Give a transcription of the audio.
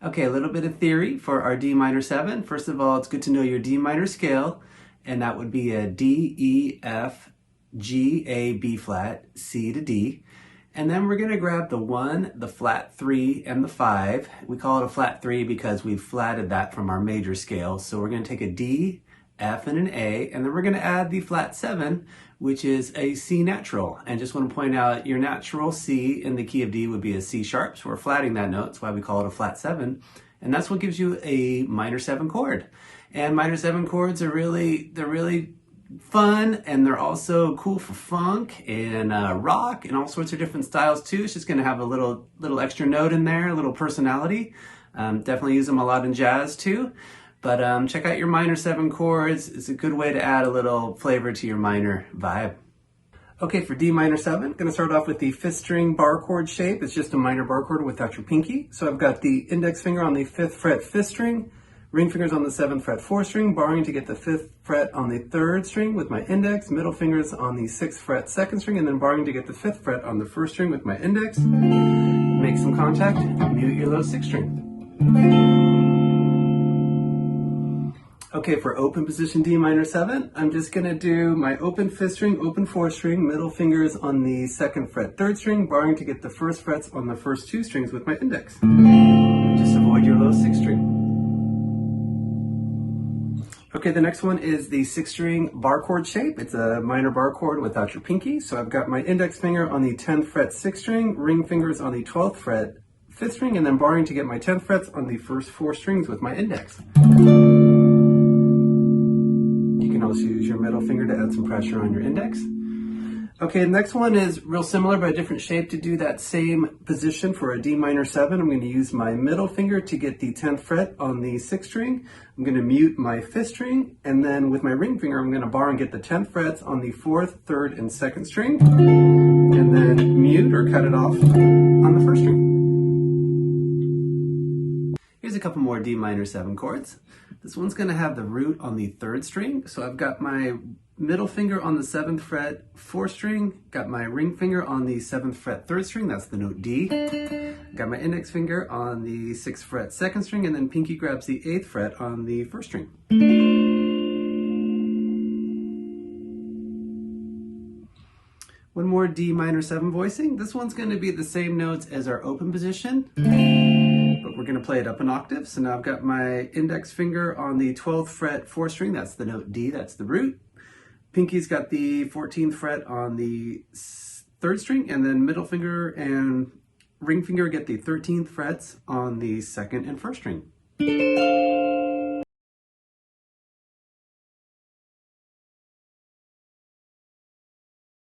Okay, a little bit of theory for our D minor 7. First of all, it's good to know your D minor scale, and that would be a D, E, F, G, A, B flat, C to D. And then we're going to grab the 1, the flat 3, and the 5. We call it a flat 3 because we've flatted that from our major scale. So we're going to take a D, F, and an A, and then we're going to add the flat 7, which is a C natural. And just want to point out your natural C in the key of D would be a C sharp. So we're flatting that note. That's why we call it a flat 7. And that's what gives you a minor 7 chord. And minor 7 chords are really fun, and they're also cool for funk and rock and all sorts of different styles too. It's just going to have a little extra note in there, a little personality. Definitely use them a lot in jazz too. But check out your minor 7 chords. It's a good way to add a little flavor to your minor vibe. Okay, for D minor 7, I'm going to start off with the 5th string bar chord shape. It's just a minor bar chord without your pinky. So I've got the index finger on the 5th fret 5th string, ring fingers on the 7th fret 4th string, barring to get the 5th fret on the 3rd string with my index, middle fingers on the 6th fret 2nd string, and then barring to get the 5th fret on the 1st string with my index. Make some contact, mute your low 6th string. Okay, for open position D minor 7, I'm just going to do my open 5th string, open 4th string, middle fingers on the 2nd fret 3rd string, barring to get the 1st frets on the first 2 strings with my index. Just avoid your low 6th string. Okay, the next one is the 6th string bar chord shape. It's a minor bar chord without your pinky. So I've got my index finger on the 10th fret 6th string, ring fingers on the 12th fret 5th string, and then barring to get my 10th frets on the first 4 strings with my index. You can also use your middle finger to add some pressure on your index. Okay, the next one is real similar but a different shape. To do that same position for a D minor 7, I'm going to use my middle finger to get the 10th fret on the 6th string. I'm going to mute my 5th string, and then with my ring finger, I'm going to bar and get the 10th frets on the 4th, 3rd, and 2nd string, and then mute or cut it off on the 1st string. Here's a couple more D minor 7 chords. This one's going to have the root on the 3rd string. So I've got my middle finger on the 7th fret 4th string, got my ring finger on the 7th fret 3rd string, that's the note D. Got my index finger on the 6th fret 2nd string, and then pinky grabs the 8th fret on the 1st string. One more D minor 7 voicing. This one's going to be the same notes as our open position, but we're going to play it up an octave. So now I've got my index finger on the 12th fret 4th string, that's the note D, that's the root. Pinky's got the 14th fret on the 3rd string, and then middle finger and ring finger get the 13th frets on the 2nd and 1st string.